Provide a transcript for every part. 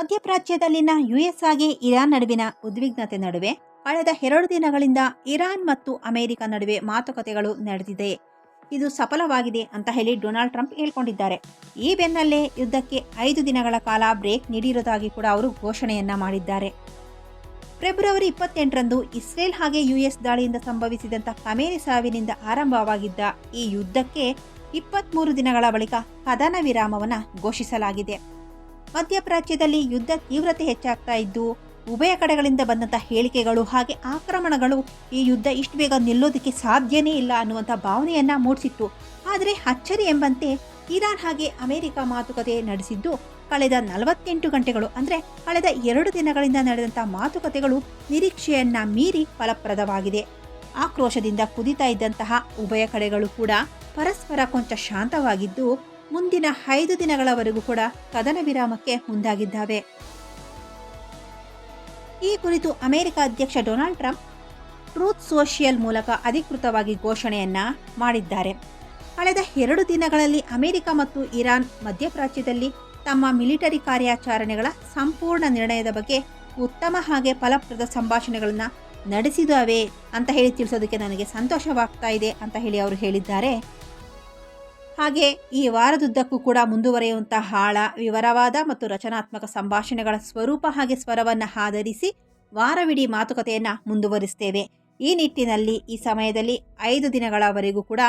ಮಧ್ಯಪ್ರಾಚ್ಯದಲ್ಲಿನ US ಹಾಗೆ Iran ನಡುವಿನ ಉದ್ವಿಗ್ನತೆ ನಡುವೆ ಕಳೆದ 2 ದಿನಗಳಿಂದ ಇರಾನ್ ಮತ್ತು ಅಮೆರಿಕ ನಡುವೆ ಮಾತುಕತೆಗಳು ನಡೆದಿದೆ. ಇದು ಸಫಲವಾಗಿದೆ ಅಂತ ಹೇಳಿ ಡೊನಾಲ್ಡ್ ಟ್ರಂಪ್ ಹೇಳ್ಕೊಂಡಿದ್ದಾರೆ. ಈ ಬೆನ್ನಲ್ಲೇ ಯುದ್ಧಕ್ಕೆ 5 ದಿನಗಳ ಕಾಲ ಬ್ರೇಕ್ ನೀಡಿರುವುದಾಗಿ ಕೂಡ ಅವರು ಘೋಷಣೆಯನ್ನ ಮಾಡಿದ್ದಾರೆ. ಫೆಬ್ರವರಿ 28ರಂದು ಇಸ್ರೇಲ್ ಹಾಗೆ ಯುಎಸ್ ದಾಳಿಯಿಂದ ಸಂಭವಿಸಿದಂಥ ಖಮೇನಿ ಸಾವಿನಿಂದ ಆರಂಭವಾಗಿದ್ದ ಈ ಯುದ್ಧಕ್ಕೆ 23 ದಿನಗಳ ಬಳಿಕ ಕದನ ವಿರಾಮವನ್ನು ಘೋಷಿಸಲಾಗಿದೆ. ಮಧ್ಯಪ್ರಾಚ್ಯದಲ್ಲಿ ಯುದ್ಧ ತೀವ್ರತೆ ಹೆಚ್ಚಾಗ್ತಾ ಇದ್ದು ಉಭಯ ಕಡೆಗಳಿಂದ ಬಂದಂತಹ ಹೇಳಿಕೆಗಳು ಹಾಗೆ ಆಕ್ರಮಣಗಳು ಈ ಯುದ್ಧ ಇಷ್ಟು ಬೇಗ ನಿಲ್ಲೋದಕ್ಕೆ ಸಾಧ್ಯನೇ ಇಲ್ಲ ಅನ್ನುವಂಥ ಭಾವನೆಯನ್ನ ಮೂಡಿಸಿತ್ತು. ಆದರೆ ಅಚ್ಚರಿ ಎಂಬಂತೆ ಇರಾನ್ ಹಾಗೆ ಅಮೆರಿಕ ಮಾತುಕತೆ ನಡೆಸಿದ್ದು ಕಳೆದ 48 ಗಂಟೆಗಳು ಅಂದರೆ ಕಳೆದ 2 ದಿನಗಳಿಂದ ನಡೆದಂಥ ಮಾತುಕತೆಗಳು ನಿರೀಕ್ಷೆಯನ್ನ ಮೀರಿ ಫಲಪ್ರದವಾಗಿದೆ. ಆಕ್ರೋಶದಿಂದ ಕುದಿತಾ ಇದ್ದಂತಹ ಉಭಯ ಕಡೆಗಳು ಕೂಡ ಪರಸ್ಪರ ಕೊಂಚ ಶಾಂತವಾಗಿದ್ದು ಮುಂದಿನ 5 ದಿನಗಳವರೆಗೂ ಕೂಡ ಕದನ ವಿರಾಮಕ್ಕೆ ಮುಂದಾಗಿದ್ದಾವೆ. ಈ ಕುರಿತು ಅಮೆರಿಕ ಅಧ್ಯಕ್ಷ ಡೊನಾಲ್ಡ್ ಟ್ರಂಪ್ ಟ್ರೂತ್ ಸೋಷಿಯಲ್ ಮೂಲಕ ಅಧಿಕೃತವಾಗಿ ಘೋಷಣೆಯನ್ನ ಮಾಡಿದ್ದಾರೆ. ಕಳೆದ 2 ದಿನಗಳಲ್ಲಿ ಅಮೆರಿಕ ಮತ್ತು ಇರಾನ್ ಮಧ್ಯಪ್ರಾಚ್ಯದಲ್ಲಿ ತಮ್ಮ ಮಿಲಿಟರಿ ಕಾರ್ಯಾಚರಣೆಗಳ ಸಂಪೂರ್ಣ ನಿರ್ಣಯದ ಬಗ್ಗೆ ಉತ್ತಮ ಹಾಗೆ ಫಲಪ್ರದ ಸಂಭಾಷಣೆಗಳನ್ನು ನಡೆಸಿದವೆ ಅಂತ ಹೇಳಿ ತಿಳಿಸೋದಕ್ಕೆ ನನಗೆ ಸಂತೋಷವಾಗ್ತಾ ಇದೆ ಅಂತ ಹೇಳಿ ಅವರು ಹೇಳಿದ್ದಾರೆ. ಹಾಗೆ ಈ ವಾರದುದ್ದಕ್ಕೂ ಕೂಡ ಮುಂದುವರಿಯುವಂತಹ ಆಳ, ವಿವರವಾದ ಮತ್ತು ರಚನಾತ್ಮಕ ಸಂಭಾಷಣೆಗಳ ಸ್ವರೂಪ ಹಾಗೆ ಸ್ವರವನ್ನು ಆಧರಿಸಿ ವಾರವಿಡೀ ಮಾತುಕತೆಯನ್ನು ಮುಂದುವರಿಸ್ತೇವೆ. ಈ ನಿಟ್ಟಿನಲ್ಲಿ ಈ ಸಮಯದಲ್ಲಿ 5 ದಿನಗಳವರೆಗೂ ಕೂಡ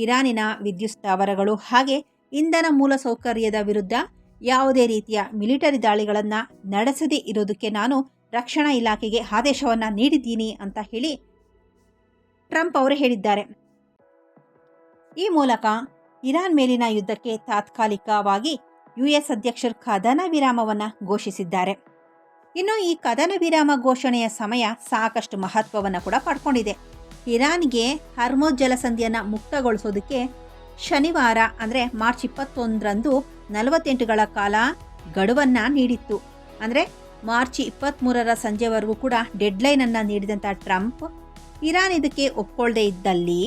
ಇರಾನಿನ ವಿದ್ಯುತ್ ಸ್ಥಾವರಗಳು ಹಾಗೆ ಇಂಧನ ಮೂಲಸೌಕರ್ಯದ ವಿರುದ್ಧ ಯಾವುದೇ ರೀತಿಯ ಮಿಲಿಟರಿ ದಾಳಿಗಳನ್ನು ನಡೆಸದೇ ಇರೋದಕ್ಕೆ ನಾನು ರಕ್ಷಣಾ ಇಲಾಖೆಗೆ ಆದೇಶವನ್ನು ನೀಡಿದ್ದೀನಿ ಅಂತ ಹೇಳಿ ಟ್ರಂಪ್ ಅವರು ಹೇಳಿದ್ದಾರೆ. ಈ ಮೂಲಕ ಇರಾನ್ ಮೇಲಿನ ಯುದ್ಧಕ್ಕೆ ತಾತ್ಕಾಲಿಕವಾಗಿ ಯುಎಸ್ ಅಧ್ಯಕ್ಷರು ಕದನ ವಿರಾಮವನ್ನು ಘೋಷಿಸಿದ್ದಾರೆ. ಇನ್ನು ಈ ಕದನ ವಿರಾಮ ಘೋಷಣೆಯ ಸಮಯ ಸಾಕಷ್ಟು ಮಹತ್ವವನ್ನು ಕೂಡ ಪಡ್ಕೊಂಡಿದೆ. ಇರಾನ್ಗೆ ಹರ್ಮುಜ್ ಜಲಸಂಧಿಯನ್ನು ಮುಕ್ತಗೊಳಿಸೋದಕ್ಕೆ ಶನಿವಾರ ಅಂದರೆ ಮಾರ್ಚ್ 21ರಂದು 48 ಕಾಲ ಗಡುವನ್ನು ನೀಡಿತ್ತು. ಅಂದರೆ ಮಾರ್ಚ್ 23ರ ಸಂಜೆವರೆಗೂ ಕೂಡ ಡೆಡ್ಲೈನನ್ನು ನೀಡಿದಂಥ ಟ್ರಂಪ್ ಇರಾನ್ ಇದಕ್ಕೆ ಒಪ್ಕೊಳ್ಳದೇ ಇದ್ದಲ್ಲಿ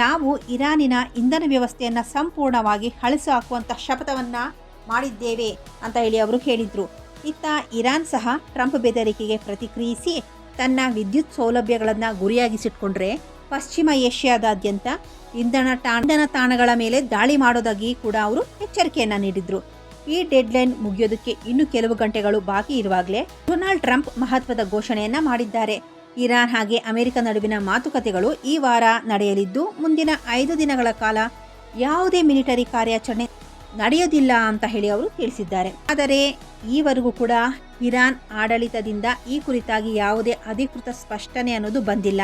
ನಾವು ಇರಾನಿನ ಇಂಧನ ವ್ಯವಸ್ಥೆಯನ್ನು ಸಂಪೂರ್ಣವಾಗಿ ಅಳಿಸಿ ಹಾಕುವಂಥ ಶಪಥವನ್ನು ಮಾಡಿದ್ದೇವೆ ಅಂತ ಹೇಳಿ ಅವರು ಹೇಳಿದರು. ಇತ್ತ ಇರಾನ್ ಸಹ ಟ್ರಂಪ್ ಬೆದರಿಕೆಗೆ ಪ್ರತಿಕ್ರಿಯಿಸಿ ತನ್ನ ವಿದ್ಯುತ್ ಸೌಲಭ್ಯಗಳನ್ನು ಗುರಿಯಾಗಿಸಿಟ್ಕೊಂಡ್ರೆ ಪಶ್ಚಿಮ ಏಷ್ಯಾದಾದ್ಯಂತ ಇಂಧನ ತಾಣಗಳ ಮೇಲೆ ದಾಳಿ ಮಾಡೋದಾಗಿ ಕೂಡ ಅವರು ಎಚ್ಚರಿಕೆಯನ್ನು ನೀಡಿದ್ರು. ಈ ಡೆಡ್ಲೈನ್ ಮುಗಿಯೋದಕ್ಕೆ ಇನ್ನು ಕೆಲವು ಗಂಟೆಗಳು ಬಾಕಿ ಇರುವಾಗಲೇ ಡೊನಾಲ್ಡ್ ಟ್ರಂಪ್ ಮಹತ್ವದ ಘೋಷಣೆಯನ್ನ ಮಾಡಿದ್ದಾರೆ. ಇರಾನ್ ಹಾಗೆ ಅಮೆರಿಕ ನಡುವಿನ ಮಾತುಕತೆಗಳು ಈ ವಾರ ನಡೆಯಲಿದ್ದು ಮುಂದಿನ 5 ದಿನಗಳ ಕಾಲ ಯಾವುದೇ ಮಿಲಿಟರಿ ಕಾರ್ಯಾಚರಣೆ ನಡೆಯೋದಿಲ್ಲ ಅಂತ ಹೇಳಿ ಅವರು ತಿಳಿಸಿದ್ದಾರೆ. ಆದರೆ ಈವರೆಗೂ ಕೂಡ ಇರಾನ್ ಆಡಳಿತದಿಂದ ಈ ಕುರಿತಾಗಿ ಯಾವುದೇ ಅಧಿಕೃತ ಸ್ಪಷ್ಟನೆ ಅನ್ನೋದು ಬಂದಿಲ್ಲ.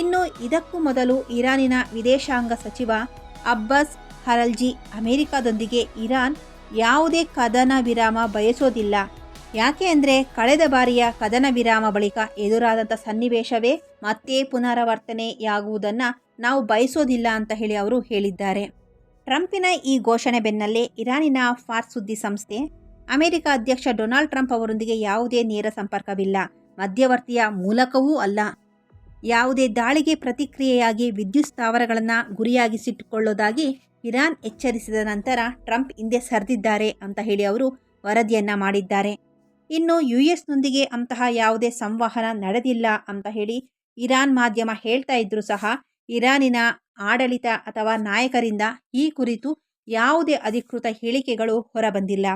ಇನ್ನು ಇದಕ್ಕೂ ಮೊದಲು ಇರಾನಿನ ವಿದೇಶಾಂಗ ಸಚಿವ ಅಬ್ಬಾಸ್ ಅರಗ್ಚಿ ಅಮೆರಿಕದೊಂದಿಗೆ ಇರಾನ್ ಯಾವುದೇ ಕದನ ವಿರಾಮ ಬಯಸೋದಿಲ್ಲ, ಯಾಕೆ ಅಂದರೆ ಕಳೆದ ಬಾರಿಯ ಕದನ ವಿರಾಮ ಬಳಿಕ ಎದುರಾದಂಥ ಸನ್ನಿವೇಶವೇ ಮತ್ತೆ ಪುನರಾವರ್ತನೆಯಾಗುವುದನ್ನು ನಾವು ಬಯಸೋದಿಲ್ಲ ಅಂತ ಹೇಳಿ ಅವರು ಹೇಳಿದ್ದಾರೆ. ಟ್ರಂಪಿನ ಈ ಘೋಷಣೆ ಬೆನ್ನಲ್ಲೇ ಇರಾನಿನ ಫಾರ್ಸ್ ಸುದ್ದಿ ಸಂಸ್ಥೆ ಅಮೆರಿಕ ಅಧ್ಯಕ್ಷ ಡೊನಾಲ್ಡ್ ಟ್ರಂಪ್ ಅವರೊಂದಿಗೆ ಯಾವುದೇ ನೇರ ಸಂಪರ್ಕವಿಲ್ಲ, ಮಧ್ಯವರ್ತಿಯ ಮೂಲಕವೂ ಅಲ್ಲ, ಯಾವುದೇ ದಾಳಿಗೆ ಪ್ರತಿಕ್ರಿಯೆಯಾಗಿ ವಿದ್ಯುತ್ ಸ್ಥಾವರಗಳನ್ನು ಗುರಿಯಾಗಿಸಿಟ್ಟುಕೊಳ್ಳೋದಾಗಿ ಇರಾನ್ ಎಚ್ಚರಿಸಿದ ನಂತರ ಟ್ರಂಪ್ ಹಿಂದೆ ಸರಿದಿದ್ದಾರೆ ಅಂತ ಹೇಳಿ ಅವರು ವರದಿಯನ್ನ ಮಾಡಿದ್ದಾರೆ. ಇನ್ನು ಯುಎಸ್ನೊಂದಿಗೆ ಅಂತಹ ಯಾವುದೇ ಸಂವಹನ ನಡೆದಿಲ್ಲ ಅಂತ ಹೇಳಿ ಇರಾನ್ ಮಾಧ್ಯಮ ಹೇಳ್ತಾ ಇದ್ರೂ ಸಹ ಇರಾನಿನ ಆಡಳಿತ ಅಥವಾ ನಾಯಕರಿಂದ ಈ ಕುರಿತು ಯಾವುದೇ ಅಧಿಕೃತ ಹೇಳಿಕೆಗಳು ಹೊರಬಂದಿಲ್ಲ.